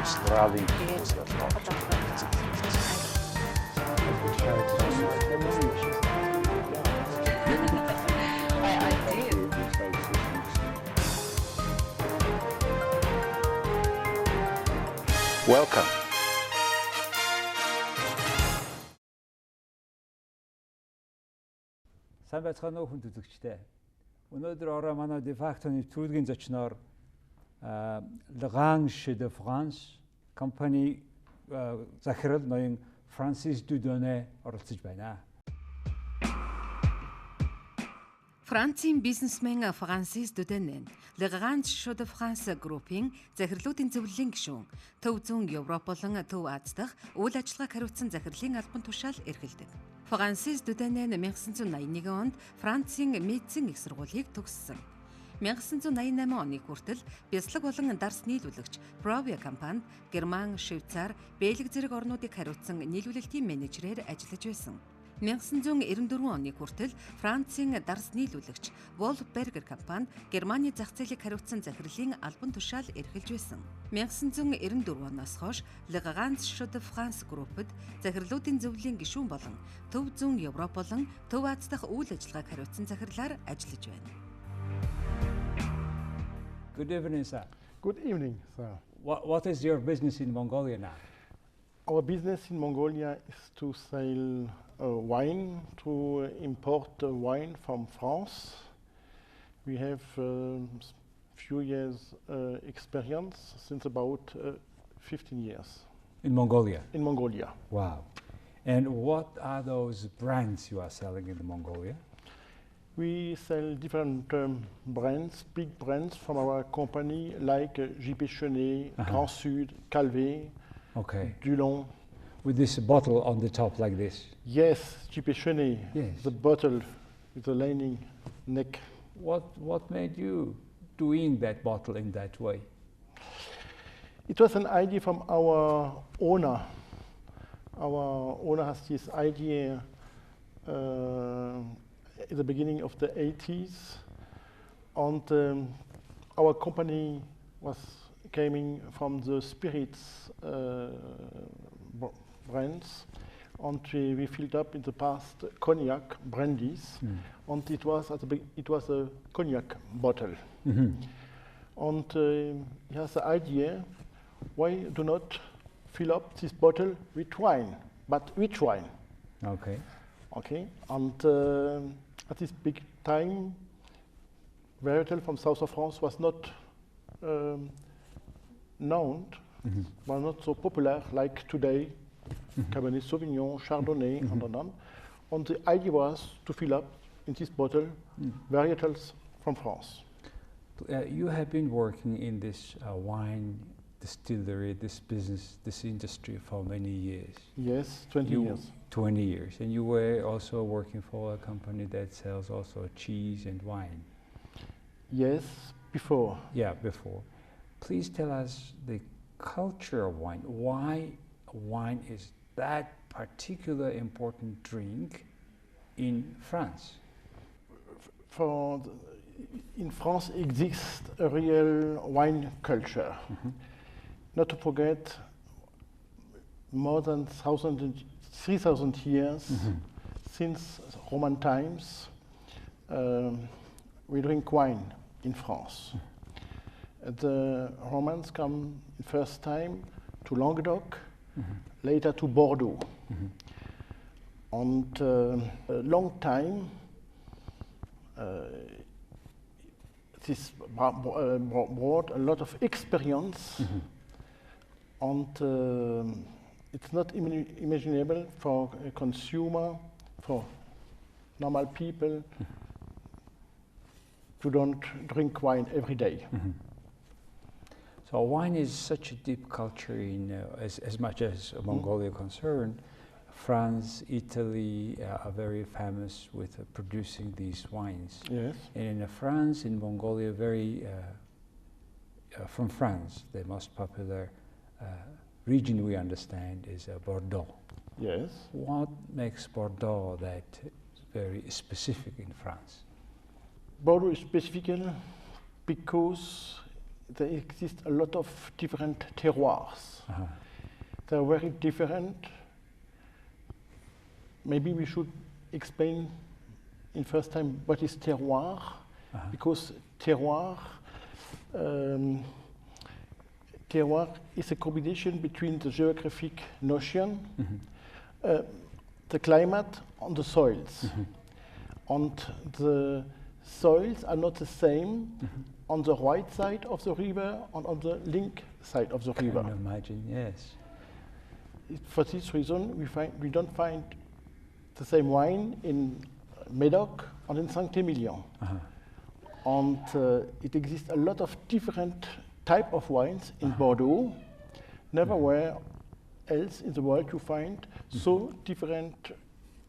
бяслагын Welcome. Сайн байцгаана уу хүн үзэгчдээ. Өнөөдөр ороо манай дефактоны нэвтрүүлгийн зочноор Le Grand Chef de France компани захирал ноён Францын Dieudonné оролцож байна. Францын бизнесмен Францын Dieudonné Le Grand Chef de France группийн захирлуудын зөвлөлийн гишүүн Төв зүүн Европ болон Төв Аз дахь үйл ажиллагааг хариуцсан захирлын албан тушаал эрхэлдэг. Францын Dieudonné 1981 онд Францын Metz-ий Их сургуулийг төгссөн. 1988 оны хүртэл бяслаг болон дарс нийлүүлэгч Frovia компанид Герман, Щвейцарь, Бельги зэрэг орнуудыг хариуцсан нийлүүлэлтийн менежерээр ажиллаж байсан. 1994 оны хүртэл Францын дарс нийлүүлэгч Wolfberger компанид Германы зах зээлийг хариуцсан захирлын албан тушаал эрхэлж байсан. 1994 оноос хойш Le Grand Chef de France групп-д захирлуудын зөвлөлийн гишүүн болон Төв зүүн Европ болон Төв Аз дахь үйл ажиллагааг хариуцсан захирлаар ажиллаж байна. Good evening, sir. Good evening, sir. What is your business in Mongolia now? Our business in Mongolia is to sell wine, to import wine from France. We have few years experience since about 15 years. In Mongolia? In Mongolia. Wow. And what are those brands you are selling in Mongolia? We sell different brands, big brands from our company like Dieudonné, Grand Sud, Calvé, Dieudonné. With this bottle on the top like this? Yes, Dieudonné, yes. The bottle with the lining neck. What made you doing that bottle in that way? It was an idea from our owner. Our owner has this idea at the beginning of the 80s, and our company was coming from the spirits brands, and we filled up in the past cognac brandies, and it was a cognac bottle. And he has the idea, why do not fill up this bottle with wine, but which wine? Okay, and at this big time, varietal from south of France was not known, was not so popular like today, Cabernet Sauvignon, Chardonnay, and on. And the idea was to fill up in this bottle varietals from France. You have been working in this wine distillery, this business, this industry for many years. Yes, 20 years. 20 years. And you were also working for a company that sells also cheese and wine. Yes, before. Yeah, before. Please tell us the culture of wine. Why wine is that particular important drink in France? In France exists a real wine culture. Not to forget, more than 3,000 years since Roman times, we drink wine in France. The Romans come first time to Languedoc, later to Bordeaux. And a long time, this brought a lot of experience, and it's not imaginable for a consumer, for normal people, to don't drink wine every day. So wine is such a deep culture in as much as Mongolia concerned. France, Italy are very famous with producing these wines. Yes. And in France, in Mongolia, from France, the most popular region we understand is Bordeaux. Yes. What makes Bordeaux that very specific in France? Bordeaux is specific because there exist a lot of different terroirs. They're very different. Maybe we should explain in first time what is terroir, because terroir is a combination between the geographic notion, the climate, and the soils. And the soils are not the same on the right side of the river and on the link side of the river. I can imagine, yes. For this reason, we don't find the same wine in Médoc and in Saint-Émilion. And it exists a lot of different type of wines in Bordeaux. Nowhere else in the world you find so different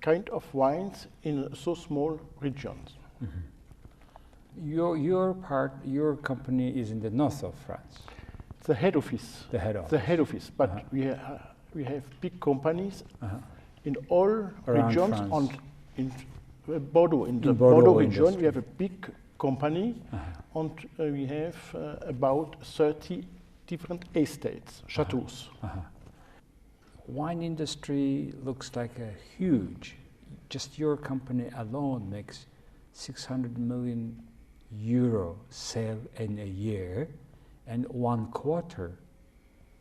kind of wines in so small regions. Your company is in the north of France. The head office. The head office. The head office. But we have big companies in all regions. And in Bordeaux, in the Bordeaux region, we have a big company, and we have about 30 different estates, chateaus. Wine industry looks like a huge. Just your company alone makes 600 million euro sale in a year, and 1/4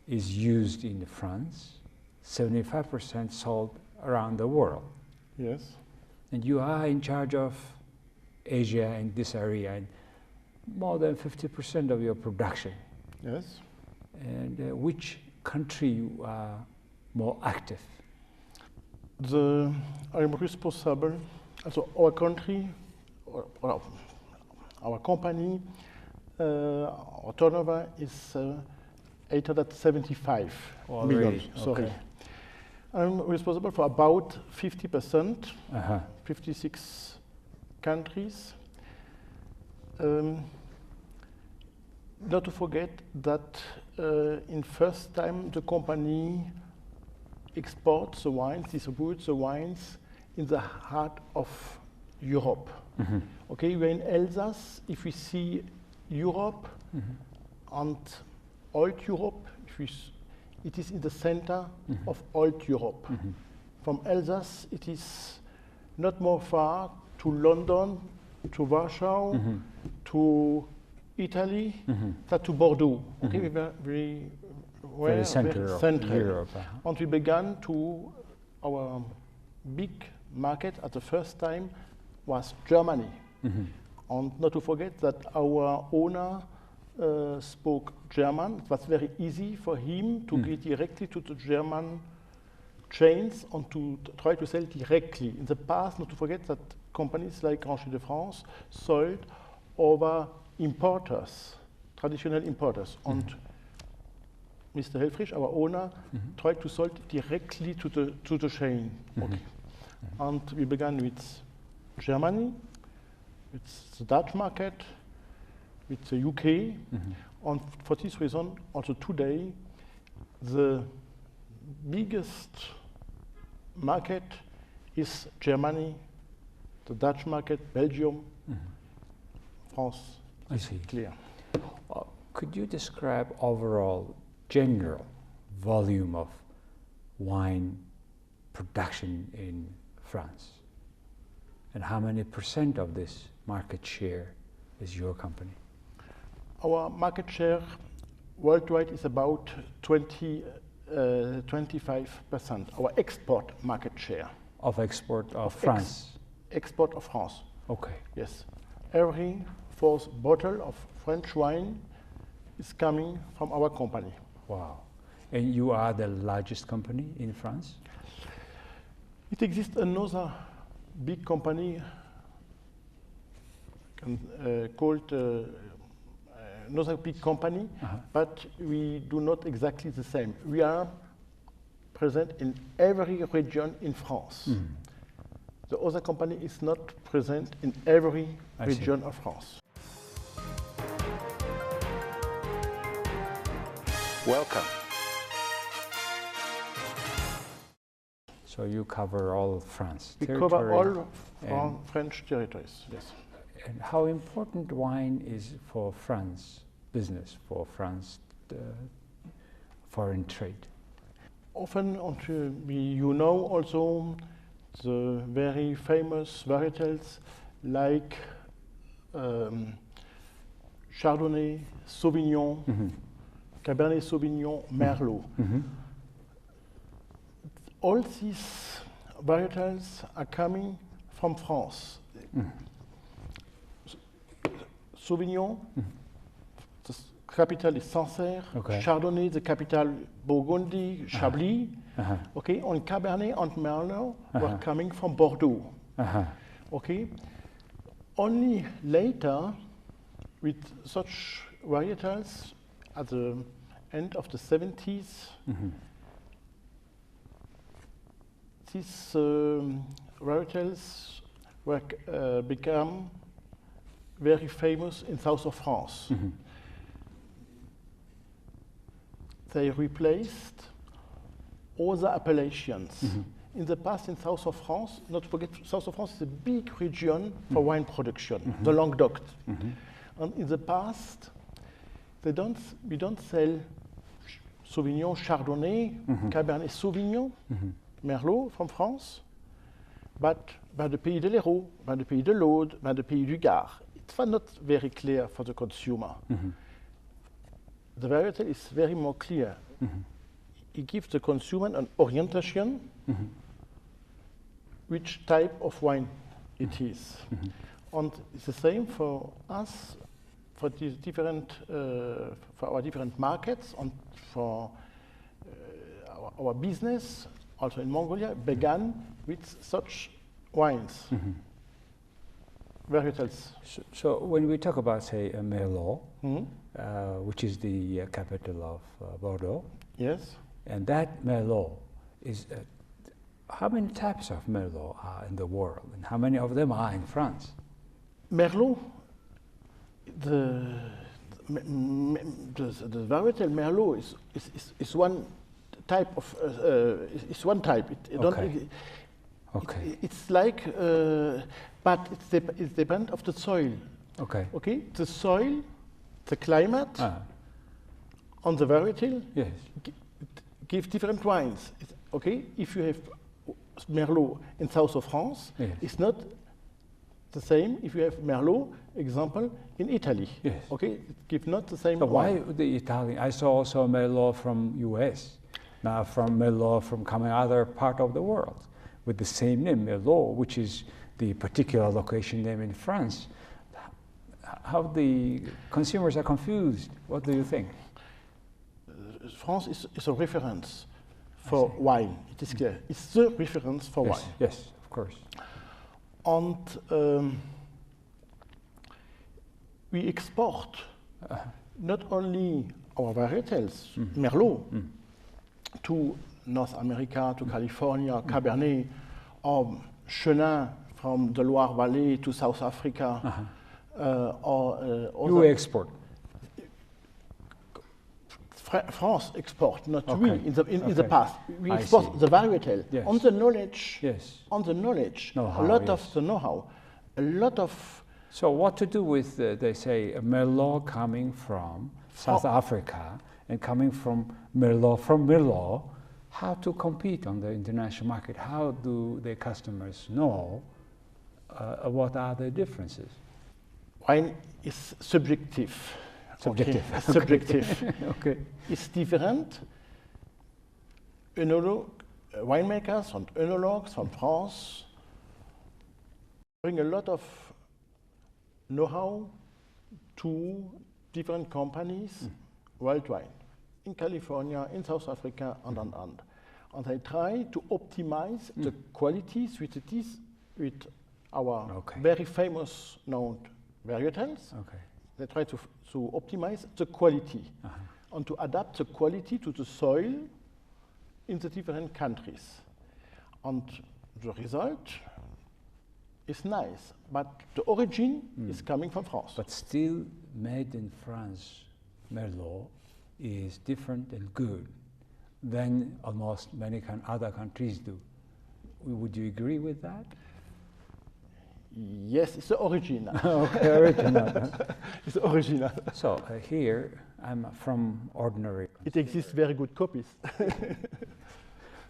is used in France, 75% sold around the world. Yes. And you are in charge of Asia and this area, and more than 50% of your production. Yes. And which country you are more active? I'm responsible, so our country, our company, our turnover is 875 million. Sorry. Okay. I'm responsible for about 50%, 56 countries. Not to forget that in first time the company exports the wines, distributes the wines in the heart of Europe. Okay, we're in Alsace. If we see Europe and old Europe, it is in the center of old Europe. From Alsace, it is not more far to London, to Warsaw, to Italy, than to Bordeaux. Okay, we were very center of Europe. And we began to, our big market at the first time was Germany. And not to forget that our owner spoke German. It was very easy for him to get directly to the German chains and to try to sell directly. In the past, not to forget that companies like Rancher de France sold over importers, traditional importers. And Mr. Helfrich, our owner, tried to sell directly to the chain. Okay. And we began with Germany, with the Dutch market, with the UK, and for this reason, also today, the biggest market is Germany, the Dutch market, Belgium, France. I see. Clear. Could you describe overall general volume of wine production in France? And how many % of this market share is your company? Our market share worldwide is about 25%. Our export market share. Of export of France? Export of France. Okay. Yes. Every fourth bottle of French wine is coming from our company. Wow. And you are the largest company in France? It exists another big company called another big company, but we do not exactly the same. We are present in every region in France. The other company is not present in every region of France. Welcome. So you cover all of France. We cover all French territories, yes. And how important wine is for France business for France, foreign trade? Often, you know also the very famous varietals like Chardonnay, Sauvignon, Cabernet Sauvignon, Merlot. All these varietals are coming from France. Sauvignon, the capital is Sancerre. Okay. Chardonnay, the capital Burgundy, Chablis. Okay, and Cabernet and Merlot were coming from Bordeaux. Okay, only later, with such varietals at the end of the 70s, these varietals were become very famous in south of France. They replaced all the appellations. In the past, in south of France, not to forget, south of France is a big region for wine production, the Languedoc. And in the past, we don't sell Sauvignon, Chardonnay, Cabernet Sauvignon, Merlot from France, but by the Pays de l'Hérault, by the Pays de l'Aude, by the Pays du Gard. It was not very clear for the consumer. The varietal is very more clear. It gives the consumer an orientation which type of wine it is. And it's the same for us, for these different, for our different markets, and for our business, also in Mongolia, began with such wines, varietals. So when we talk about, say, Merlot, which is the capital of Bordeaux, yes, and that Merlot is, how many types of Merlot are in the world, and how many of them are in France? Merlot, the varietal Merlot is one type of is one type. It's like, but it depends of the soil. Okay, the soil, the climate, on the varietal, give different wines. Okay, if you have Merlot in south of France, it's not the same if you have Merlot, example, in Italy. Okay, it gives not the same. So wine. why the Italian? I saw also Merlot from US, now from Merlot from coming other part of the world with the same name, Merlot, which is the particular location name in France. How the consumers are confused? What do you think? France is a reference for wine. It is clear. It's the reference for wine. Yes, of course. And we export not only our varietals, Merlot, to North America, to California, Cabernet, or Chenin from the Loire Valley to South Africa. You export? France export, not we. In the past, we export the varietal on the knowledge. On the knowledge, a lot of the know-how, a lot of. So what to do with they say a Merlot coming from South Africa and coming from Merlot? How to compete on the international market? How do the customers know what are the differences? Wine is subjective. Subjective. It's different. Winemakers and œnologues from France bring a lot of know-how to different companies worldwide, in California, in South Africa, and. And I try to optimize the qualities with our very famous known varietals. They try to optimize the quality and to adapt the quality to the soil in the different countries. And the result is nice, but the origin is coming from France. But still made in France, Merlot is different and good than almost many other countries do. Would you agree with that? Yes, it's the original. Okay, original. It's the original. So here I'm from ordinary. It exists very good copies.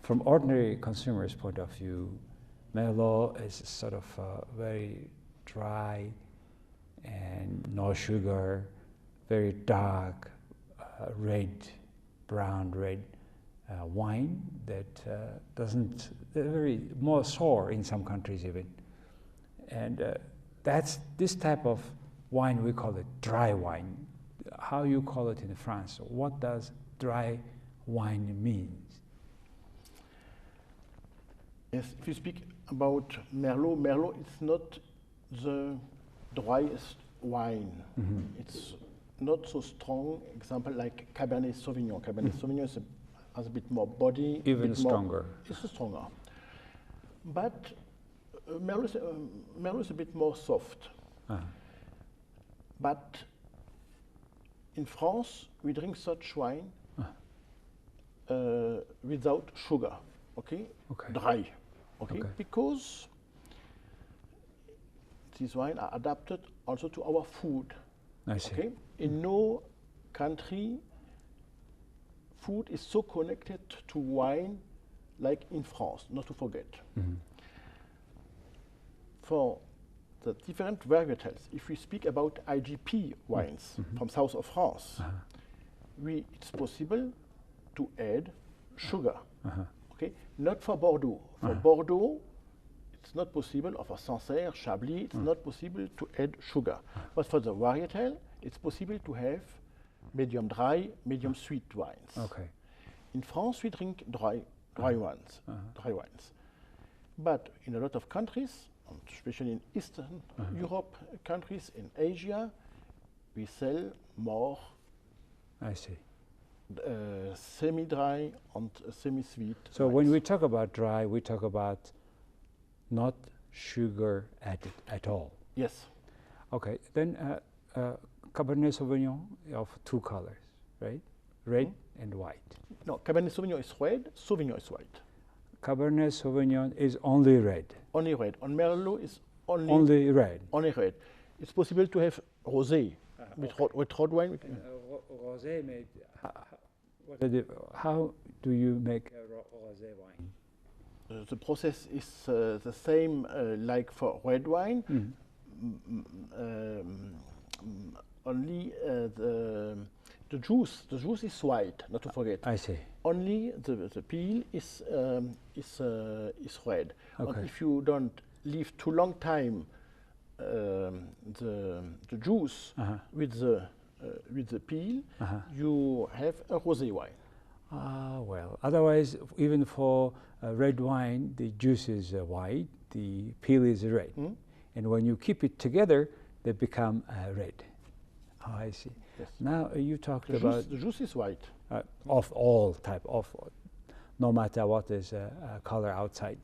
From ordinary consumers' point of view, Merlot is sort of very dry and no sugar, very dark, red, brown red wine that doesn't, very more sour in some countries even. And that's this type of wine, we call it dry wine. How you call it in France? What does dry wine mean? Yes, if you speak about Merlot, Merlot is not the driest wine. It's not so strong. Example like Cabernet Sauvignon. Cabernet Sauvignon has a bit more body. Even stronger. It's stronger. But Merlot is a bit more soft. But in France, we drink such wine without sugar, okay? Dry, okay? Because these wines are adapted also to our food. I see. Okay? In no country, food is so connected to wine like in France, not to forget. For the different varietals, if we speak about IGP wines from south of France, it's possible to add sugar. Okay, not for Bordeaux. For Bordeaux, it's not possible. Or for Sancerre, Chablis, it's not possible to add sugar. But for the varietal, it's possible to have medium dry, medium sweet wines. Okay. In France, we drink dry wines. But in a lot of countries, especially in Eastern Europe countries, in Asia, we sell more. I see. Semi-dry and semi-sweet. So when we talk about dry, we talk about not sugar added at all. Yes. Okay. Then Cabernet Sauvignon of two colors, right? Red and white. No, Cabernet Sauvignon is red. Sauvignon is white. Cabernet Sauvignon is only red. Only red. On Merlot is only red. Only red. It's possible to have rosé with red wine. Rosé made. How do you make a rosé wine? The process is the same like for red wine. Only the juice is white. Not to forget. I see. Only the peel is red. Okay. And if you don't leave too long time the juice with the peel, you have a rosé wine. Well, otherwise, even for red wine, the juice is white, the peel is red. And when you keep it together, they become red. Oh, I see. Yes. Now you talked about... The juice is white. Of all type, no matter what is color outside.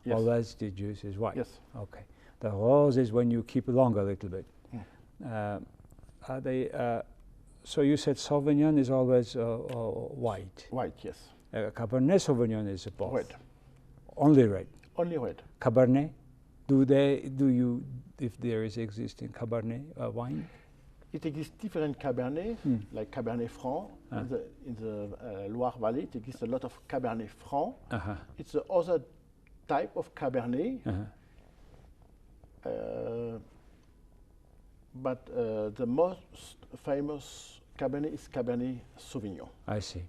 Yes. Always the juice is white. Yes. Okay. The rose is when you keep it longer a little bit. Are they... so you said Sauvignon is always white. White, yes. Cabernet Sauvignon is both. Red. Only red. Only red. Cabernet. If there is existing Cabernet wine? It exists different Cabernet, like Cabernet Franc. In the Loire Valley, it exists a lot of Cabernet Franc. It's the other type of Cabernet. But the most famous Cabernet is Cabernet Sauvignon. I see.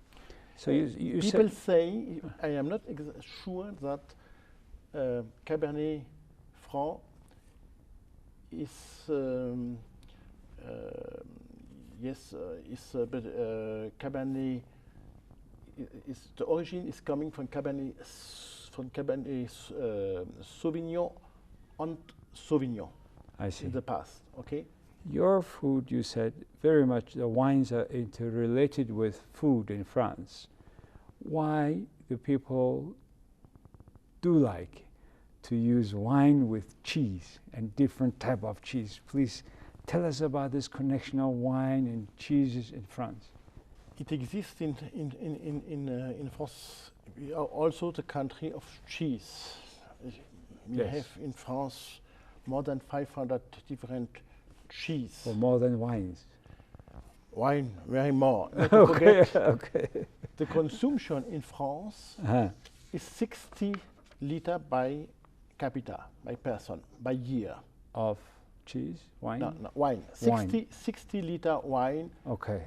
So you people say, I am not sure that Cabernet Franc is but Cabernet is the origin is coming from Cabernet Sauvignon and Sauvignon. I see. In the past, okay. Your food, you said, very much the wines are interrelated with food in France. Why do people do like to use wine with cheese and different type of cheese? Please tell us about this connection of wine and cheeses in France. It exists in France. We are also the country of cheese. We have in France more than 500 different cheese. Or more than wines. Wine, very more. Not to Okay, forget, okay. the consumption in France is 60 liter by capita, by person, by year. Of cheese, wine? No, wine. 60 liter wine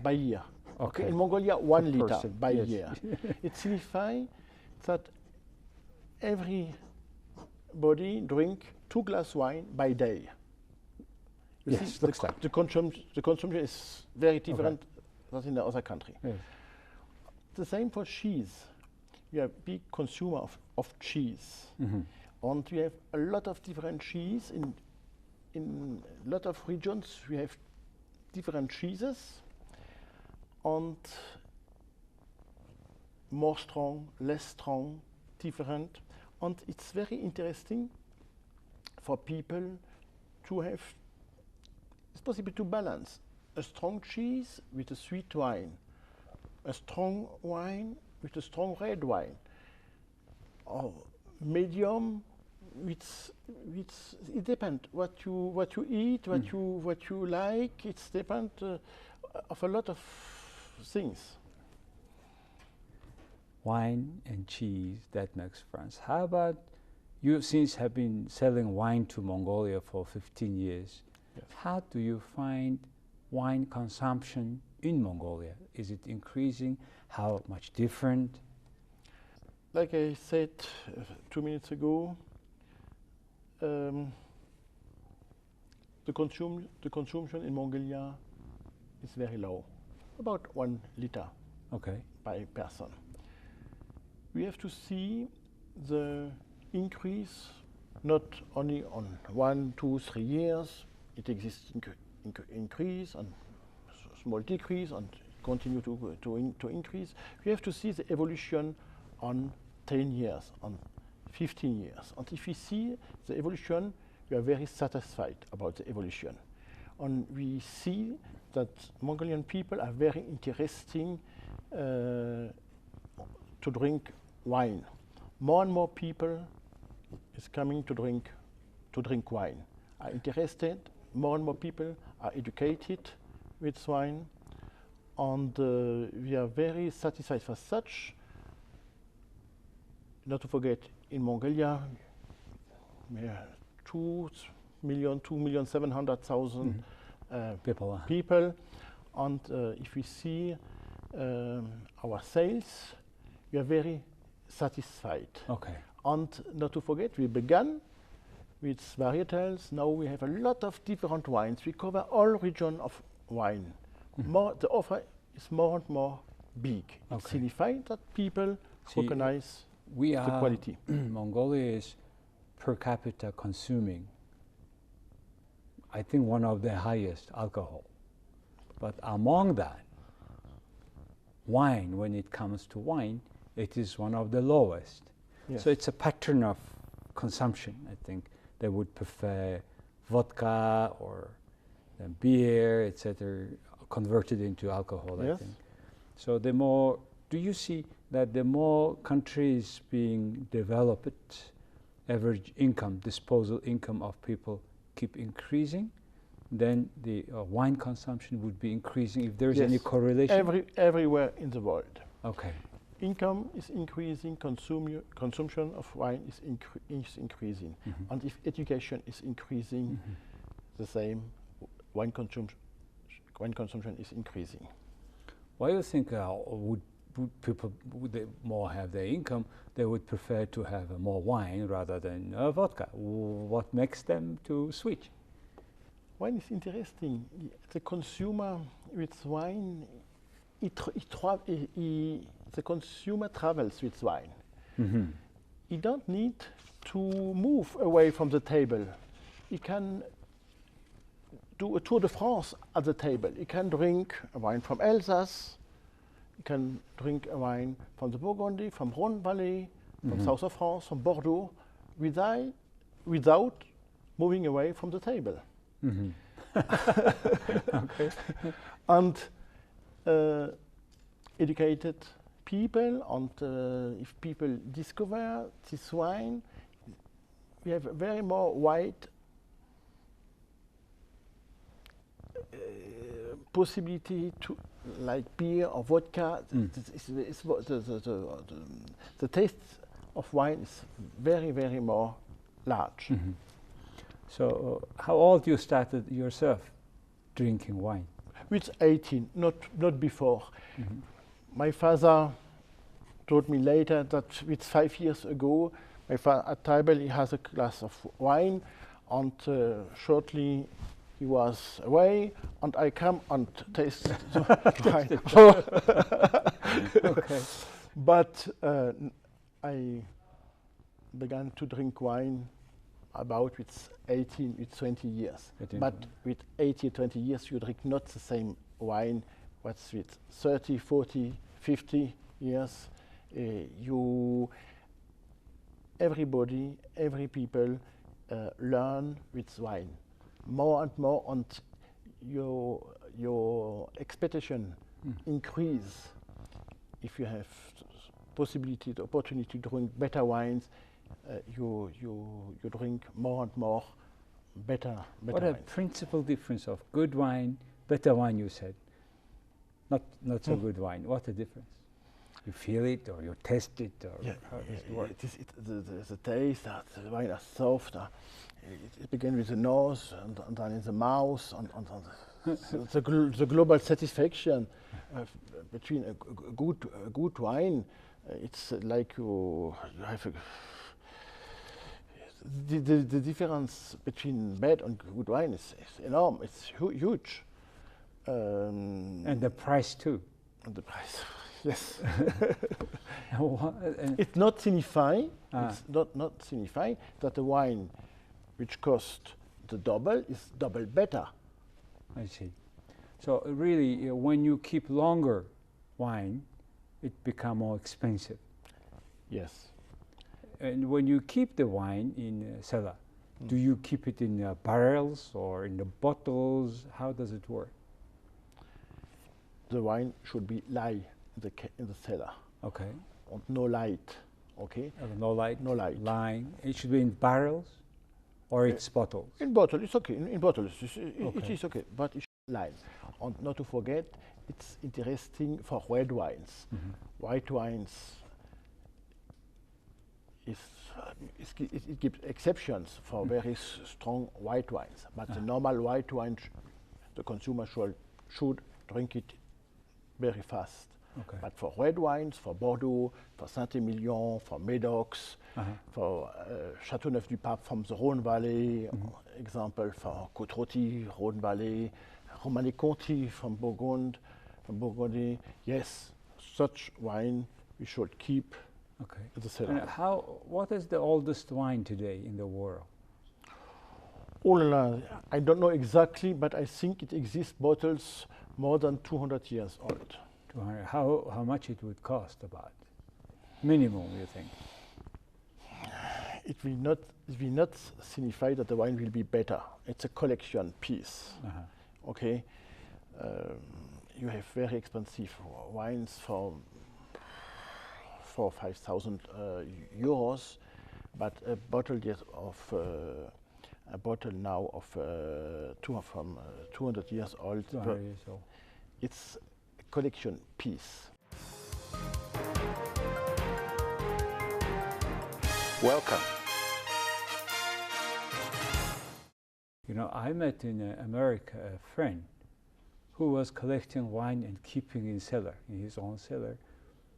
by year. Okay. In Mongolia, 1 liter person, by yes. year. It signifies that everybody drink 2 glass wine by day. You Yes, see, looks like. the consumption is very different than in the other country. Yes. The same for cheese. We are big consumer of cheese. And we have a lot of different cheese. In a lot of regions we have different cheeses. And more strong, less strong, different. And it's very interesting for people to have, it's possible to balance a strong cheese with a sweet wine, a strong wine with a strong red wine, or medium with it depends what you eat, what you like. It's depend of a lot of things. Wine and cheese, that makes France. How about you, since have been selling wine to Mongolia for 15 years, Yes. how do you find wine consumption in Mongolia? Is it increasing? How much different? Like I said 2 minutes ago, the consumption in Mongolia is very low, about 1 liter by person. We have to see the increase not only on 1, 2, 3 years. It exists increase and small decrease and continue to increase. We have to see the evolution on 10 years, on 15 years. And if we see the evolution, we are very satisfied about the evolution. And we see that Mongolian people are very interesting to drink wine. More and more people is coming to drink wine, are interested. More and more people are educated with wine, and we are very satisfied for such. Not to forget, in Mongolia, we are 2,700,000 people, and if we see our sales, we are very satisfied. Okay. And not to forget, we began with varietals. Now we have a lot of different wines. We cover all region of wine. The offer is more and more big. It signifies that people recognize the quality. Mongolia is per capita consuming, I think, one of the highest alcohol. But among that, wine, when it comes to wine, it is one of the lowest. Yes. So it's a pattern of consumption, I think. They would prefer vodka or beer, etc., converted into alcohol, I think. So the more, do you see that the more countries being developed, average income, disposal income of people keep increasing, then the wine consumption would be increasing if there is any correlation? Everywhere in the world. Okay. Income is increasing, consumption of wine is increasing. And if education is increasing, the same, wine consumption is increasing. Why do you think would people, would they more have their income, they would prefer to have more wine rather than vodka? What makes them to switch? Wine is interesting. The consumer with wine, the consumer travels with wine. He don't need to move away from the table. He can do a tour de France at the table. He can drink a wine from Alsace. He can drink a wine from the Burgundy, from Rhône Valley, from south of France, from Bordeaux, without moving away from the table. Okay. And educated people, and if people discover this wine, we have a very more wide possibility to like beer or vodka. The taste of wine is very, very more large. So how old you started yourself drinking wine? With 18, not before. My father told me later that with 5 years ago, my father at table he has a glass of wine, and shortly he was away, and I come and taste the wine. Okay. But I began to drink wine about with 18, with 20 years. But with 18, 20 years, you drink not the same wine. What's with 30, 40, 50 years, everybody, every people learn with wine more and more, and your expectation increase if you have possibility, the opportunity to drink better wines. You drink more and more better What a wines. principal difference of good wine, better wine, you said. Not so good wine. What a difference. You feel it, or you taste it, or how does it work? The taste, the wine is soft. It begins with the nose, and then in the mouth, and the global satisfaction between a good wine. It's like you have the difference between bad and good wine is enormous. It's huge. And the price too. And the price, yes. And It's not signify. It's not signify that the wine which cost the double is double better. I see. So really, when you keep longer wine, it becomes more expensive. Yes. And when you keep the wine in a cellar, do you keep it in barrels or in the bottles? How does it work? The wine should be lie in the cellar. Okay. And no light. Okay. No light. No light. Lying. It should be in barrels, or it's bottles. In bottle, it's okay. In bottles, it Okay. is okay. But it should lie. And not to forget, it's interesting for red wines. White wines. It gives exceptions for very strong white wines, but the normal white wine, the consumer should drink it very fast. Okay. But for red wines, for Bordeaux, for Saint-Emilion, for Medocs, for Châteauneuf-du-Pape from the Rhône Valley, example for Côte-Rôtie, Rhône Valley, Romanée-Conti from Burgundy. Yes, such wine we should keep. Okay. The cellar. And what is the oldest wine today in the world? Oh la la, I don't know exactly, but I think it exists bottles more than 200 years old. 200. How much it would cost about? Minimum, you think? It will not signify that the wine will be better. It's a collection piece. Okay. You have very expensive wines for 5,000 euros, but a bottle now of 200 years old. 200 years old. It's a collection piece. Welcome. You know, I met in America a friend who was collecting wine and keeping in cellar, in his own cellar,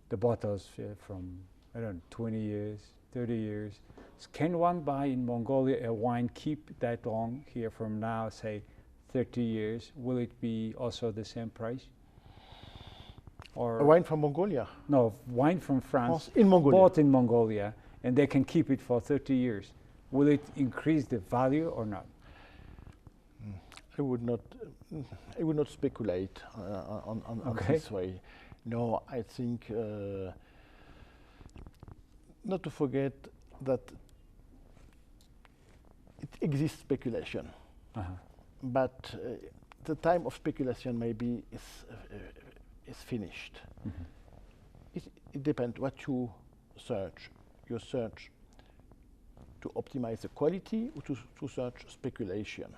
the bottles from, I don't know, 20 years, 30 years. Can one buy in Mongolia a wine, keep that long here from now, say 30 years? Will it be also the same price? Or A wine from Mongolia? no, wine from France, In Mongolia. bought in Mongolia, and they can keep it for 30 years. Will it increase the value or not? I would not speculate on this way. No, I think not to forget that it exists speculation, but the time of speculation maybe is finished. It depends what you search. You search to optimize the quality or to search speculation.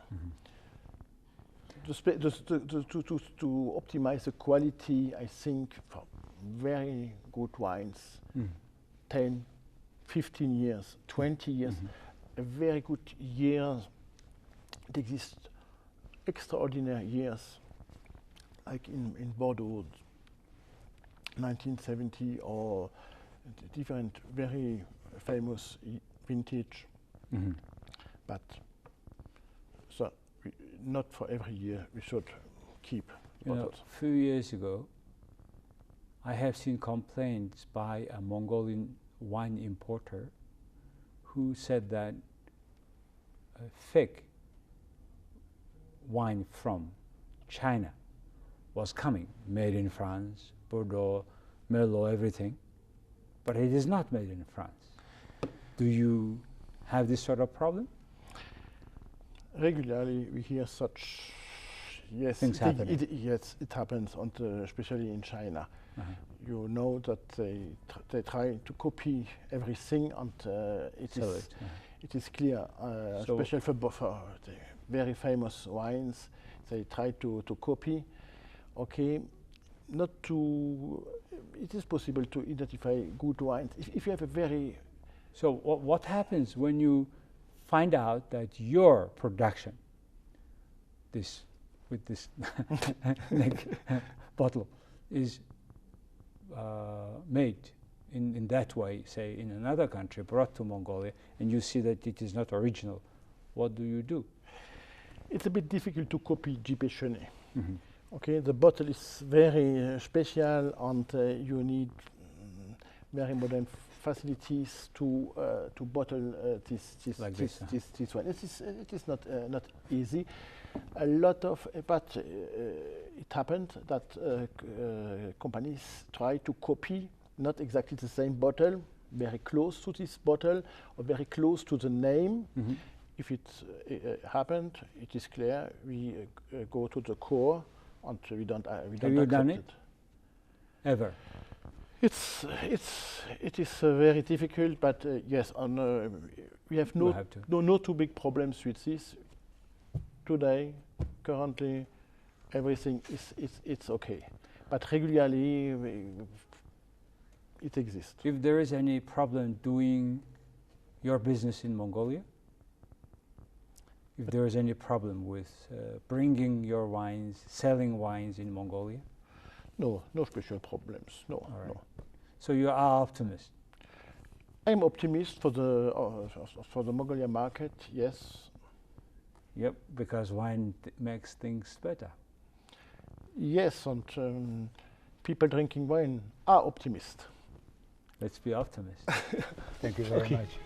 to optimize the quality, I think for very good wines, 10, 15 years, 20 years, a very good year. It exists extraordinary years, like in Bordeaux, 1970, or different very famous vintage. But so not for every year we should keep bottles. A few years ago, I have seen complaints by a Mongolian wine importer who said that a fake wine from China was coming, made in France, Bordeaux, Merlot, everything, but it is not made in France. Do you have this sort of problem? Regularly we hear such things happening. Yes, it happens, and especially in China. You know that they try to copy everything, and it is clear, especially for the very famous wines, they try to copy. Okay, not to. It is possible to identify good wines if you have a very. So what happens when you find out that your production, with this bottle, is made in that way, say in another country, brought to Mongolia, and you see that it is not original? What do you do? It's a bit difficult to copy Dieudonné. Okay, the bottle is very special, and you need very modern facilities to bottle this one. It is not easy. A lot of, but it happened that companies try to copy not exactly the same bottle, very close to this bottle or very close to the name. If it happened, it is clear we go to the core, and we don't Have you done it? Ever? It is very difficult, but yes, we have no too big problems with this. Today, currently, everything it's okay, but regularly it exists. If there is any problem doing your business in Mongolia, if there is any problem with bringing your wines, selling wines in Mongolia? No special problems. No. So you are optimist. I'm optimist for the Mongolian market. Yes. Yep, because wine makes things better. Yes, and people drinking wine are optimists. Let's be optimists. Thank you very much.